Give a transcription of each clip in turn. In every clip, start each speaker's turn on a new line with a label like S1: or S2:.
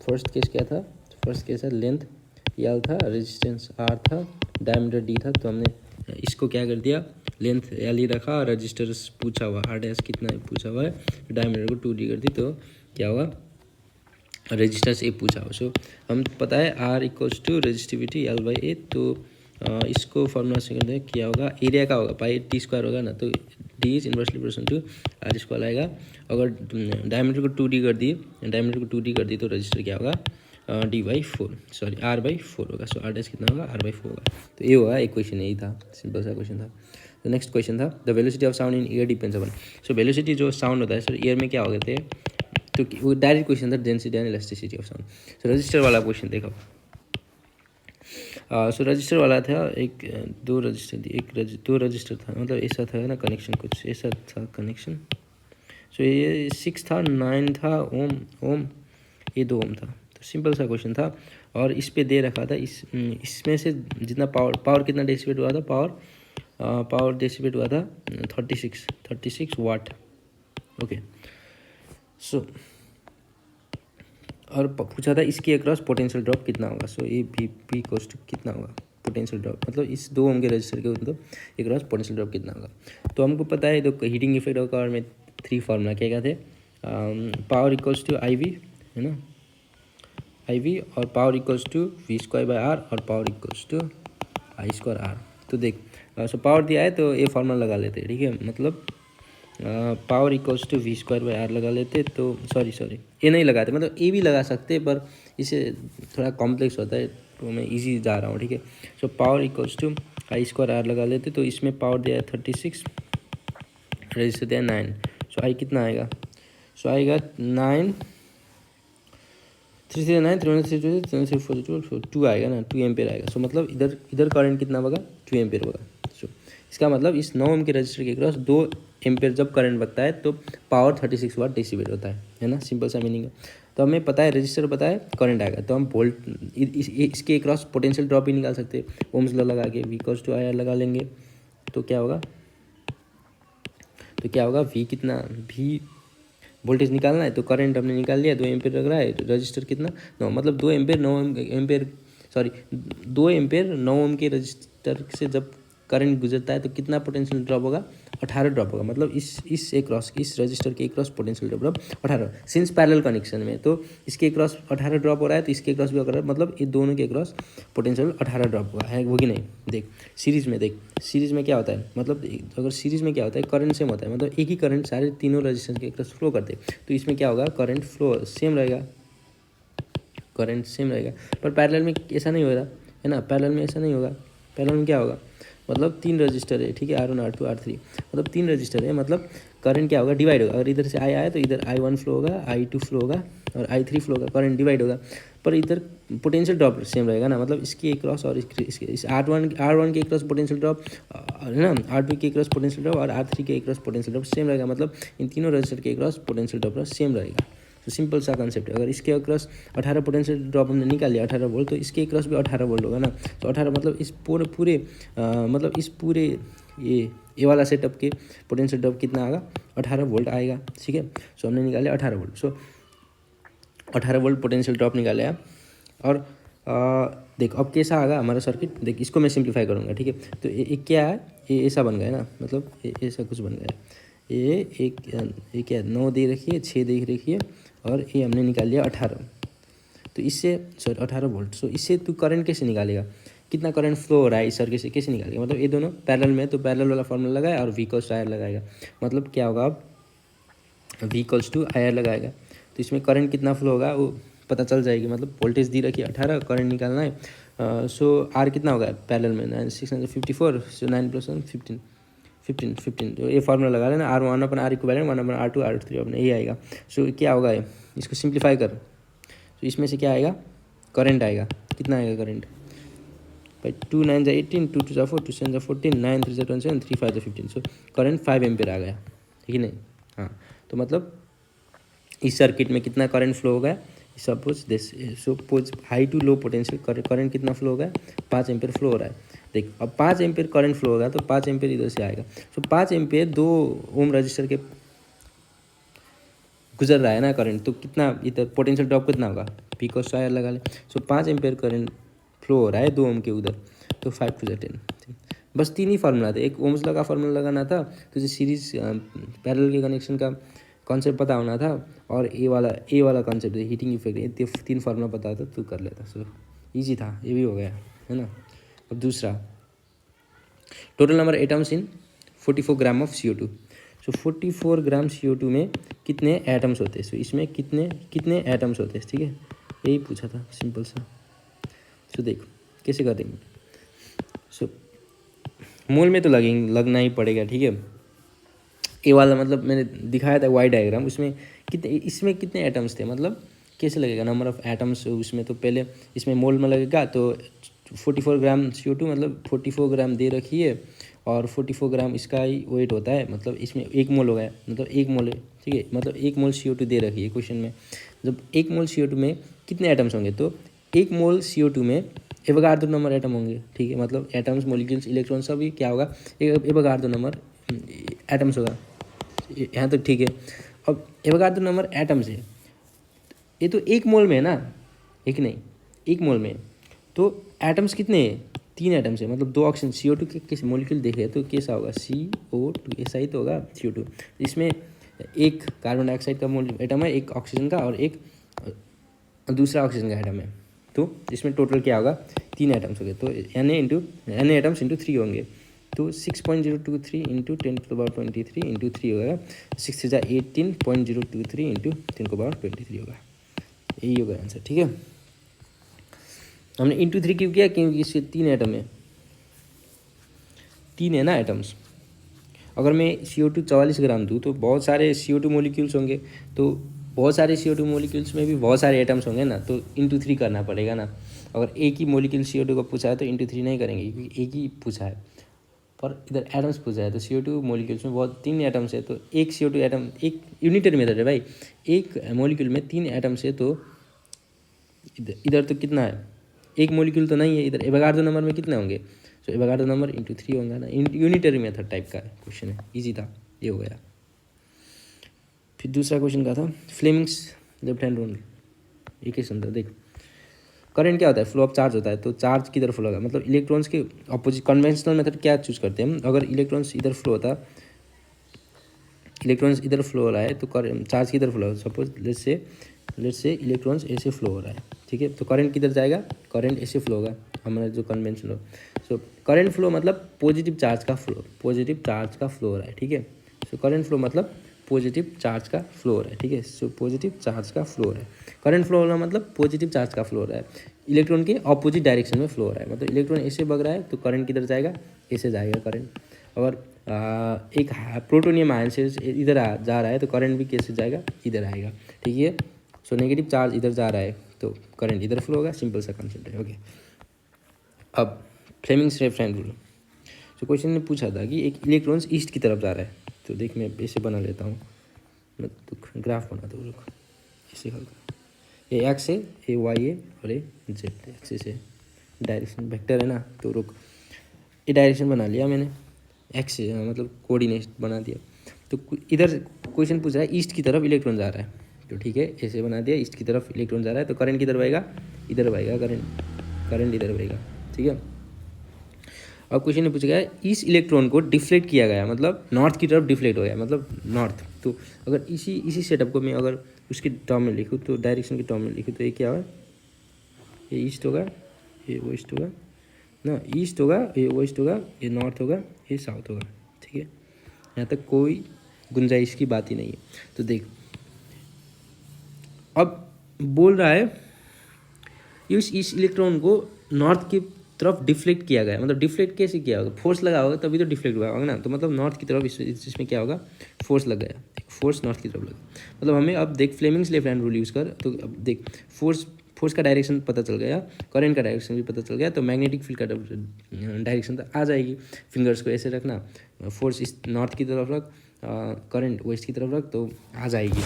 S1: First case क्या था, first case है लेंथ एल था, रेजिस्टेंस आर था, डायमीटर डी था। तो हमने इसको क्या कर दिया, लेंथ एल ही रखा और रजिस्टर पूछा हुआ आर डैश कितना पूछा हुआ है, डायमीटर को 2D कर दी तो क्या हुआ, रेजिस्टेंस ए पूछा हुआ। सो हम पता है R equals to resistivity L by A. तो इसको फॉर्मूला से करते हैं क्या होगा, एरिया का होगा पाई टी स्क्वायर होगा ना, तो d is inversely proportional to r square आएगा। अगर डायमीटर को 2D कर दिए, डायमीटर को 2D कर दिए तो रजिस्टर क्या होगा, d by 4 sorry R by 4 होगा। सो आर डैश कितना होगा, आर बाई 4 होगा। तो ये होगा, एक क्वेश्चन यही था, सिंपल सा क्वेश्चन था। तो नेक्स्ट क्वेश्चन था the velocity of sound in year depends upon. So velocity जो साउंड होता है सर ईयर में क्या हो गए थे, तो वो डायरेक्ट क्वेश्चन था, density and elasticity of sound. So register वाला क्वेश्चन देखो। सो रजिस्टर वाला था, दो रजिस्टर था, मतलब ऐसा था ना कनेक्शन, कुछ ऐसा था कनेक्शन। सो ये 6 था, 9 था ओम, ये 2 ओम था। तो सिंपल सा क्वेश्चन था और इस पे दे रखा था, इसमें से जितना पावर कितना डेसिपेट हुआ था, पावर डेसिपेट हुआ था 36 वाट। ओके सो और पूछा था इसके अक्रॉस पोटेंशियल ड्रॉप कितना होगा। सो ए बी पी कोस टू कितना होगा पोटेंशियल ड्रॉप, मतलब इस 2 ओम के रजिस्टर के मतलब अक्रॉस पोटेंशियल ड्रॉप कितना होगा। तो हमको पता है, तो हीटिंग इफेक्ट और पावर में 3 फार्मूला क्या थे, power equals to I V है ना, आई वी, और power equals to V square by R, और power equals to I square R. तो देख सो पावर दिया है तो ये फार्मूला लगा लेते हैं, ठीक है, मतलब power equals to V square by R लगा लेते। तो सॉरी ये नहीं लगाते, मतलब ए भी लगा सकते पर इसे थोड़ा कॉम्प्लेक्स होता है, तो मैं इजी जा रहा हूँ, ठीक है। So power equals to I square R लगा लेते। तो इसमें पावर दिया है 36, रजिस्टर दिया है 9। सो आई कितना आएगा, सो आएगा 9 3 3 9 3 3 3 4 2 आएगा ना, 2 एम्पेयर आएगा। सो मतलब इधर करंट कितना होगा, 2 एम्पेयर होगा। सो इसका मतलब इस 9 ओम के रजिस्टर के क्रॉस 2 एम्पेयर जब करंट बगता है तो पावर 36 वाट डेसिबेट होता है ना, सिंपल सा मीनिंग है। तो हमें पता है रजिस्टर पता है, करंट आएगा, तो हम वोल्ट इसके क्रॉस पोटेंशियल ड्रॉप ही निकाल सकते हैं, ओम्स लॉ लगा के V equals to I R लगा लेंगे। तो क्या होगा, वी कितना, वी वोल्टेज निकालना है तो करंट हमने निकाल लिया, 2 एम्पेयर लग रहा है, रजिस्टर कितना 9, मतलब 2 एम्पेयर 9 एम्पेयर सॉरी 2 एम्पेयर 9 ओम के रजिस्टर से जब करंट गुजरता है तो कितना पोटेंशियल ड्रॉप होगा, 18 ड्रॉप होगा। मतलब इस क्रॉस इस रजिस्टर के cross potential drop 18 since parallel connection में, तो इसके क्रॉस 18 ड्रॉप हो रहा है तो इसके क्रॉस भी हो रहा है, मतलब ये दोनों के क्रॉस पोटेंशियल 18 ड्रॉप हुआ है, वो कि नहीं। देख सीरीज में क्या होता है, मतलब अगर सीरीज में क्या होता है, करंट सेम होता है, मतलब एक ही करंट सारे तीनों रजिस्टेंस के क्रॉस फ्लो करते हैं, तो इसमें क्या होगा, करंट फ्लो सेम रहेगा, पर पैरेलल में ऐसा नहीं हो रहा है ना, पैरेलल में ऐसा नहीं होगा। पैरेलल में क्या होगा, मतलब 3 रजिस्टर है, ठीक है, R1 R2 R3, मतलब 3 रजिस्टर है, मतलब करंट क्या होगा, डिवाइड होगा। अगर इधर से आई आया तो इधर I1 फ्लो होगा, I2 फ्लो होगा और I3 फ्लो होगा, करंट डिवाइड होगा, पर इधर पोटेंशियल ड्रॉप सेम रहेगा ना, मतलब इसके क्रॉस और इस R1 के क्रॉस पोटेंशियल ड्रॉप है ना, R2 के क्रॉस पोटेंशियल ड्रॉप और R3 के क्रॉस पोटेंशियल ड्रॉप सेम रहेगा, मतलब इन तीनों रजिस्टर के क्रॉस पोटेंशियल ड्रॉप सेम रहेगा। तो सिंपल सा कंसेप्ट है, अगर इसके अक्रॉस 18 पोटेंशियल ड्रॉप हमने निकाल लिया 18 वोल्ट, तो इसके अक्रॉस भी 18 वोल्ट होगा ना। तो 18 मतलब इस पूरे ये वाला सेटअप के पोटेंशियल ड्रॉप कितना आएगा, 18 वोल्ट आएगा, ठीक है। सो हमने निकाले 18 वोल्ट, सो 18 वोल्ट पोटेंशियल ड्रॉप निकाले आप। और देख अब कैसा आएगा हमारा सर्किट, देख इसको मैं सिंप्लीफाई करूँगा, ठीक है। तो ये क्या है, ये ऐसा बन गया ना, मतलब ऐसा कुछ बन गया, ये क्या 9 दे रखी है, 6 दे रखी है, और ये हमने निकाल लिया 18। तो इससे 18 वोल्ट, सो इससे तू करंट कैसे निकालेगा, कितना करंट फ्लो हो रहा है इस सर्किट से, कैसे निकालेगा, मतलब ये दोनों पैरेलल में, तो पैरेलल वाला फॉर्मूला लगाया और V equals to I R लगाएगा, मतलब क्या होगा, अब V equals to I R लगाएगा, तो इसमें करंट कितना फ्लो होगा वो पता चल जाएगी। मतलब वोल्टेज दी रखी है 18, करंट निकालना है। सो आर कितना होगा पैरेलल में 654, सो 9 + 1 15 तो ये फार्मूला लगा लेना, R1 अपन R इक्विवेलेंट 1 अपन R2 R3 अपने ये आएगा। सो क्या होगा, इसको सिंप्लीफाई कर, तो इसमें से क्या आएगा, करंट आएगा, कितना आएगा करंट भाई, 2 9 × 18, 2 2 × 4, 2 7 × 14, 9 3 × 27, 3 5 × 15, सो करंट 5 एम्पेयर आ गया, ठीक है नहीं। हाँ तो मतलब इस सर्किट में कितना करंट फ्लो होगा, suppose high to low potential current कितना फ्लो होगा, 5 एम्पेयर फ्लो हो रहा है। देख अब 5 एम्पेयर करंट फ्लो होगा तो 5 एम्पेयर इधर से आएगा, सो 5 एम्पेयर 2 ओम रजिस्टर के गुजर रहा है ना करंट, तो कितना इधर पोटेंशियल ड्रॉप कितना होगा, पी को स्क्वायर लगा ले। सो 5 एम्पेयर करंट फ्लो हो रहा है 2 ओम के उधर, तो 5 टू 10। बस 3 ही फार्मूला था, एक ओम्स लगा फार्मूला लगाना था, तुझे सीरीज पैरेलल के कनेक्शन का कॉन्सेप्ट पता होना था, और ए वाला कॉन्सेप्ट हीटिंग इफेक्ट, ये 3 फार्मूला पता था तो कर लेता। सो ईजी था, ये भी हो गया है ना। अब दूसरा, total number atoms in 44 gram of CO2। So 44 gram CO2 में कितने एटम्स होते हैं, सो इसमें कितने एटम्स होते हैं, ठीक है, यही पूछा था सिंपल सा। सो देख कैसे कर देंगे। सो मोल में तो लगना ही पड़ेगा, ठीक है। ए वाला मतलब मैंने दिखाया था वाई डायग्राम, उसमें इसमें कितने एटम्स थे, मतलब कैसे लगेगा नंबर ऑफ एटम्स उसमें, तो पहले इसमें मोल में लगेगा, तो 44 ग्राम CO2 मतलब 44 ग्राम दे रखी है, और 44 ग्राम इसका ही वेट होता है, मतलब इसमें 1 मोल हो गया, मतलब 1 मोल है, ठीक है, मतलब 1 मोल CO2 दे रखी है क्वेश्चन में। जब 1 मोल CO2 में कितने एटम्स होंगे, तो 1 मोल CO2 में एवोगाड्रो नंबर एटम होंगे, ठीक है, मतलब एटम्स मॉलिक्यूल्स इलेक्ट्रॉन सभी क्या होगा, एवोगाड्रो नंबर एटम्स होगा, यहाँ तक ठीक है। अब एवोगाड्रो नंबर एटम्स है, ये तो 1 मोल में है ना, एक नहीं 1 मोल में, तो एटम्स कितने हैं, 3 एटम्स है, मतलब 2 ऑक्सीजन CO2 के किस मॉलिक्यूल देखे तो कैसा होगा, CO2, ऐसा ही तो होगा CO2। इसमें एक कार्बन डाइऑक्साइड का एटम है, एक ऑक्सीजन का, और एक दूसरा ऑक्सीजन का एटम है, तो इसमें टोटल क्या होगा, 3 एटम्स हो गए, तो एन एटम्स इंटू 3 होंगे, तो 6.023 इंटू 10⁻23 इंटू 3 होगा, 6 × 18.023 इंटू 10⁻23 होगा, यही होगा आंसर, ठीक है। हमने इंटू 3 क्यों किया, क्योंकि इससे 3 एटम है, 3 है ना एटम्स। अगर मैं CO2 44 ग्राम दूँ तो बहुत सारे CO2 मॉलिक्यूल्स होंगे, तो बहुत सारे CO2 मॉलिक्यूल्स में भी बहुत सारे एटम्स होंगे ना, तो इंटू 3 करना पड़ेगा ना। अगर एक ही मॉलिक्यूल CO2 को पूछा है तो इंटू 3 नहीं करेंगे, क्योंकि एक ही पूछा है, पर इधर एटम्स पूछा है, तो CO2 मॉलिक्यूल्स में बहुत 3 एटम्स है, तो एक CO2 एटम, एक यूनिटरी मेथड है भाई, एक मॉलिक्यूल में 3 एटम्स है, तो इधर तो कितना है, एक मॉलिक्यूल तो नहीं है, इधर एवोगाड्रो नंबर में कितने होंगे, तो एवोगाड्रो नंबर इंटू 3 होगा ना, यूनिटरी मेथड टाइप का क्वेश्चन है, इजी था, ये हो गया। फिर दूसरा क्वेश्चन का था फ्लेमिंग्स लेफ्ट हैंड रूल, ये क्वेश्चन था, देख करंट क्या होता है, फ्लो ऑफ चार्ज होता है, तो चार्ज किधर फ्लो होगा, मतलब इलेक्ट्रॉन्स के अपोजिट कन्वेंशनल मेथड क्या चूज करते हैं हम, अगर इलेक्ट्रॉन्स इधर फ्लो होता, इलेक्ट्रॉन्स इधर फ्लो हो रहा है, तो चार्ज किधर फ्लो होगा, सपोज लेट्स से इलेक्ट्रॉन्स ऐसे फ्लो हो रहा है, ठीक है, तो करंट किधर जाएगा, करंट ऐसे फ्लो होगा, हमारा जो कन्वेंशन हो। सो करंट फ्लो मतलब पॉजिटिव चार्ज का फ्लो, पॉजिटिव चार्ज का फ्लो हो रहा है, ठीक है। सो करंट फ्लो मतलब पॉजिटिव चार्ज का फ्लो हो रहा है, ठीक है। सो पॉजिटिव चार्ज का फ्लो हो रहा है, करंट फ्लो होना मतलब पॉजिटिव चार्ज का फ्लो हो रहा है, इलेक्ट्रॉन के ऑपोजिट डायरेक्शन में फ्लो हो रहा है, मतलब इलेक्ट्रॉन ऐसे भाग रहा है तो करंट किधर जाएगा, ऐसे जाएगा करंट। अगर एक प्रोटोनियम आयन से इधर जा रहा है तो करंट भी कैसे जाएगा, इधर आएगा, ठीक है। सो नेगेटिव चार्ज इधर जा रहा है तो करंट इधर फ्लो होगा, सिंपल सा कंसेप्ट है, ओके। अब फ्लेमिंग्स लेफ्ट हैंड रूल, तो क्वेश्चन ने पूछा था कि एक इलेक्ट्रॉन्स ईस्ट की तरफ जा रहा है, तो देख मैं ऐसे बना लेता हूँ, मैं तो ग्राफ बना दूँ, रुक ऐसे हल्का, ये एक्स है, ये वाई है, और ये जेड एक्सिस है, डायरेक्शन वेक्टर है ना, तो रुक ये डायरेक्शन बना लिया मैंने, एक्स मतलब कोऑर्डिनेट बना दिया। तो इधर क्वेश्चन पूछ रहा है ईस्ट की तरफ इलेक्ट्रॉन जा रहा है, तो ठीक है ऐसे बना दिया, ईस्ट की तरफ इलेक्ट्रॉन जा रहा है, तो करंट किधर बहेगा, इधर बहेगा, करंट इधर बहेगा, ठीक है। अब क्वेश्चन ने पूछा गया इस इलेक्ट्रॉन को डिफ्लेक्ट किया गया, मतलब नॉर्थ की तरफ डिफ्लेक्ट हो गया, मतलब नॉर्थ। तो अगर इसी सेटअप को मैं अगर उसके टर्म में लिखूँ, तो डायरेक्शन के टर्म में लिखूँ, तो ये क्या होगा, ये ईस्ट होगा, ये वेस्ट होगा ना, ईस्ट होगा, ये वेस्ट होगा, ये नॉर्थ होगा, ये साउथ होगा, ठीक है। यहाँ तक कोई गुंजाइश की बात ही नहीं है। तो देख अब बोल रहा है इस इलेक्ट्रॉन को नॉर्थ की तरफ डिफ्लेक्ट किया गया, मतलब डिफ्लेक्ट कैसे किया होगा, फोर्स लगा होगा तभी तो डिफ्लेक्ट हुआ होगा ना, तो मतलब नॉर्थ की तरफ इसमें क्या होगा, फोर्स लग गया, फोर्स नॉर्थ की तरफ लगा, मतलब हमें अब देख Fleming's left hand rule use कर, तो अब देख फोर्स का डायरेक्शन पता चल गया, करंट का डायरेक्शन भी पता चल गया, तो मैग्नेटिक फील्ड का डायरेक्शन तो आ जाएगी। फिंगर्स को ऐसे रखना, फोर्स इस नॉर्थ की तरफ रख, करंट वेस्ट की तरफ रख, तो आ जाएगी।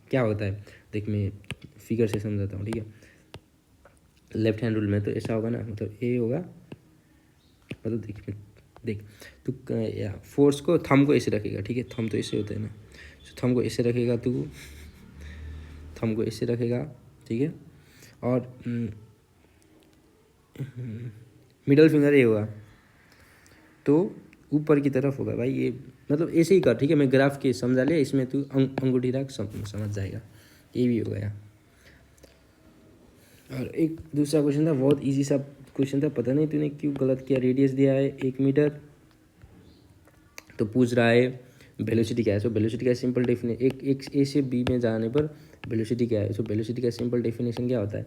S1: क्या होता है देख मैं फिगर से समझाता हूँ, ठीक है। लेफ्ट हैंड रूल में तो ऐसा होगा ना, मतलब ए होगा, मतलब देख तू फोर्स को थंब को ऐसे रखेगा, ठीक है, थंब तो ऐसे होता है ना, तो थंब को ऐसे रखेगा तू, थंब को ऐसे रखेगा, ठीक है, और मिडल फिंगर ये होगा तो ऊपर की तरफ होगा भाई। ये मतलब ऐसे ही कर, ठीक है, मैं ग्राफ के समझा लिया, इसमें तू अंगूठी रख समझ जाएगा, ये भी हो गया। और एक दूसरा क्वेश्चन था, बहुत इजी सा क्वेश्चन था, पता नहीं तूने क्यों गलत किया। रेडियस दिया है 1 मीटर, तो पूछ रहा है वेलोसिटी क्या है। सो वेलोसिटी का सिंपल डेफिनेशन, एक ए से बी में जाने पर वेलोसिटी क्या है। सो वेलोसिटी का सिंपल डेफिनेशन क्या होता है,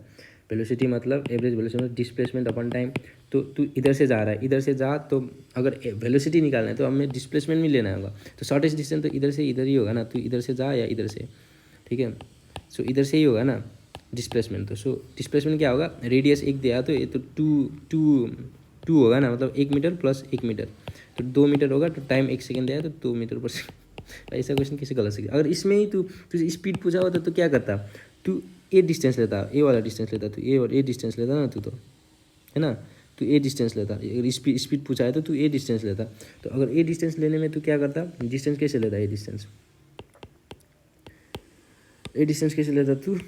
S1: वेलोसिटी मतलब average velocity displacement upon time. तो तू इधर से जा रहा है, इधर से जा, तो अगर वेलोसिटी निकालना है तो हमें डिस्प्लेसमेंट भी लेना होगा। तो शॉर्टेस्ट डिस्टेंस तो इधर से इधर ही होगा ना, तू इधर से जा या इधर से, ठीक है। सो इधर से ही होगा ना डिस्प्लेसमेंट। तो सो डिस्प्लेसमेंट क्या होगा, रेडियस 1 दिया तो ये तो टू होगा ना, मतलब 1 मीटर प्लस 1 मीटर तो 2 मीटर होगा। तो टाइम 1 सेकेंड दिया तो 2 मीटर पर सेकेंड। ऐसा क्वेश्चन किसी गलत से, अगर इसमें ही तू तुझे स्पीड पूछा होता तो क्या करता, तू ए डिस्टेंस लेता, ए वाला डिस्टेंस लेता, तो ए और ए डिस्टेंस लेता ना तू, तो है ना, तू ए डिस्टेंस लेता। अगर स्पीड पूछा है तो तू ए डिस्टेंस लेता। तो अगर ए डिस्टेंस लेने में तू क्या करता, डिस्टेंस कैसे लेता, ए डिस्टेंस कैसे लेता तू,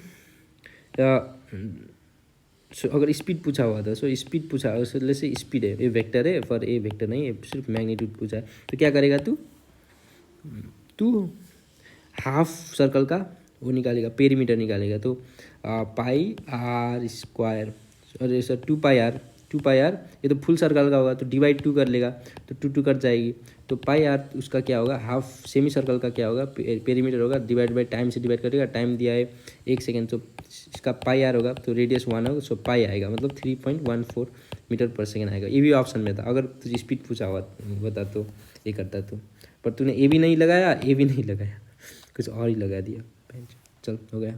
S1: सो अगर स्पीड पूछा हुआ था, सो स्पीड पूछा है उससे से स्पीड है, ए वेक्टर है, पर ए वेक्टर नहीं है, सिर्फ मैग्नीट्यूड पूछा है। तो क्या करेगा तू हाफ सर्कल का वो निकालेगा, पेरीमीटर निकालेगा। तो पाई आर स्क्वायर, अरे सर 2 पाई आर ये तो फुल सर्कल का होगा, तो डिवाइड 2 कर लेगा, तो 2 कट जाएगी। तो पाई आर उसका क्या होगा, हाफ सेमी सर्कल का क्या होगा, पेरीमीटर होगा, डिवाइड बाई टाइम से डिवाइड करेगा, टाइम दिया है 1 सेकेंड, तो इसका पाई आर होगा, तो रेडियस 1 होगा, सो पाई आएगा, मतलब 3.14 मीटर पर सेकेंड आएगा। ये भी ऑप्शन में था, अगर तुझे स्पीड पूछा हुआ बता तो ये करता तो, पर तूने ए भी नहीं लगाया, ए भी नहीं लगाया, कुछ और ही लगा दिया। चल हो गया।